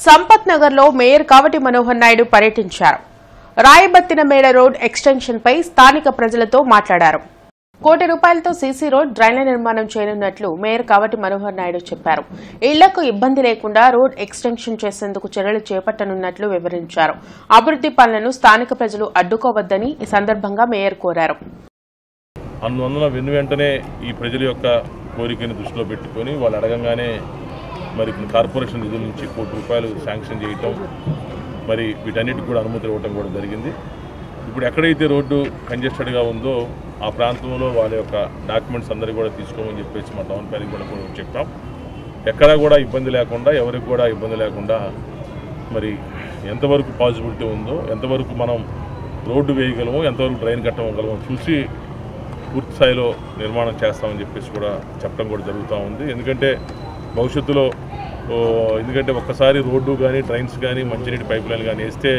సంపత్ నగర్ లో మేయర్ కావటి మనోహర్ నాయుడు పర్యటించారు. రాయబత్తినమేడ road extension పై స్థానిక ప్రజలతో మాట్లాడారు. ₹1 కోట్లతో సీసీ రోడ్, డ్రైనేజ్ నిర్మాణం చేయనున్నట్లు మేయర్ కావటి మనోహర్ నాయుడు చెప్పారు. ఇళ్లకు ఇబ్బంది లేకుండా రోడ్ ఎక్స్టెన్షన్ చేసేందుకు చర్యలు చేపట్టనున్నట్లు వివరించారు. అభివృద్ది పనులను స్థానిక ప్రజలు అడ్డుకోవద్దని ఈ సందర్భంగా మేయర్ కోరారు. అందువల్ల వెంటనే ఈ ప్రజల యొక్క కోరికను దృష్టిలో పెట్టుకొని వాళ్ళు అడగంగానే మరి కార్పొరేషన్ నిధుల నుంచి ₹1 కోట్ల శాంక్షన్ చేయటం, మరి వీటన్నిటికి కూడా అనుమతులు ఇవ్వడం కూడా జరిగింది. ఇప్పుడు ఎక్కడైతే రోడ్డు కంజెస్టెడ్గా ఉందో ఆ ప్రాంతంలో వాళ్ళ యొక్క డాక్యుమెంట్స్ అందరూ కూడా తీసుకోమని చెప్పేసి మా టౌన్ ప్లానింగ్ కూడా చెప్పాం. ఎక్కడా కూడా ఇబ్బంది లేకుండా, ఎవరికి కూడా ఇబ్బంది లేకుండా మరి ఎంతవరకు పాసిబిలిటీ ఉందో, ఎంతవరకు మనం రోడ్డు వేయగలమో, ఎంతవరకు డ్రైన్ కట్టగలమో చూసి పూర్తి స్థాయిలో నిర్మాణం చేస్తామని చెప్పేసి కూడా చెప్పడం కూడా జరుగుతూ ఉంది. ఎందుకంటే భవిష్యత్తులో ఒక్కసారి రోడ్డు కానీ, డ్రైన్స్ కానీ, మంచినీటి పైప్ లైన్ కానీ వేస్తే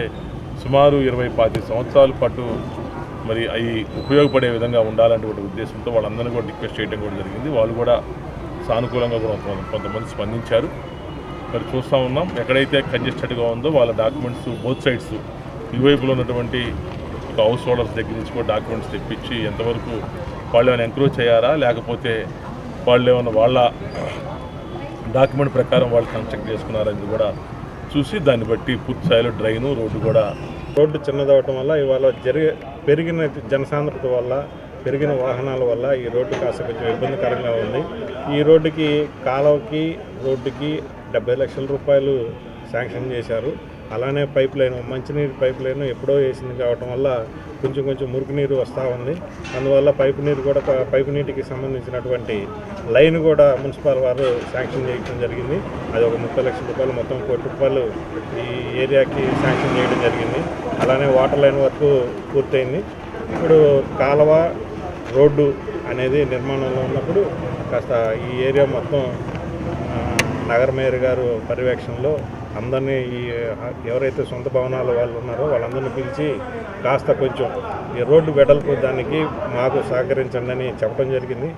సుమారు 20-25 సంవత్సరాల పాటు మరి అవి ఉపయోగపడే విధంగా ఉండాలనేటువంటి ఉద్దేశంతో వాళ్ళందరినీ కూడా రిక్వెస్ట్ చేయడం కూడా జరిగింది. వాళ్ళు కూడా సానుకూలంగా కూడా కొంతమంది స్పందించారు. మరి చూస్తూ ఉన్నాం, ఎక్కడైతే కంజెస్టెడ్గా ఉందో వాళ్ళ డాక్యుమెంట్స్ బోత్ సైడ్స్ ఇరువైపులో ఉన్నటువంటి హౌస్ హోల్డర్స్ దగ్గర నుంచి కూడా డాక్యుమెంట్స్ తెప్పించి ఎంతవరకు వాళ్ళు ఏమైనా ఎంక్రోచ్ చేయారా, లేకపోతే వాళ్ళు ఏమైనా వాళ్ళ డాక్యుమెంట్ ప్రకారం వాళ్ళు కన్స్ట్రక్ట్ చేసుకున్నారని కూడా చూసి దాన్ని బట్టి పూర్తి స్థాయిలో డ్రైను, రోడ్డు చిన్నదవటం వల్ల ఇవాళ పెరిగిన జనసాంద్రత వల్ల, పెరిగిన వాహనాల వల్ల ఈ రోడ్డు కాస్త కొంచెం ఇబ్బందికరంగా ఉంది. ఈ రోడ్డుకి, కాలువకి, రోడ్డుకి ₹70 లక్షల శాంక్షన్ చేశారు. అలానే పైప్ లైన్, మంచినీరు పైప్ లైన్ ఎప్పుడో వేసింది కావటం వల్ల కొంచెం మురికి నీరు వస్తూ ఉంది. అందువల్ల పైపు నీటికి సంబంధించినటువంటి లైన్ కూడా మున్సిపల్ వారు శాంక్షన్ చేయడం జరిగింది. అది ఒక ₹30 లక్షల మొత్తం ₹1 కోట్ల ఈ ఏరియాకి శాంక్షన్ చేయడం జరిగింది. అలానే వాటర్ లైన్ వరకు పూర్తయింది. ఇప్పుడు కాలువ, రోడ్డు అనేది నిర్మాణంలో ఉన్నప్పుడు కాస్త ఈ ఏరియా మొత్తం నగర మేయర్ గారు పర్యవేక్షణలో అందరినీ ఎవరైతే సొంత భవనాల వాళ్ళు ఉన్నారో వాళ్ళందరినీ పిలిచి కాస్త కొంచెం ఈ రోడ్డు వెడల్పు దానికి మాకు సహకరించండి అని చెప్పడం జరిగింది.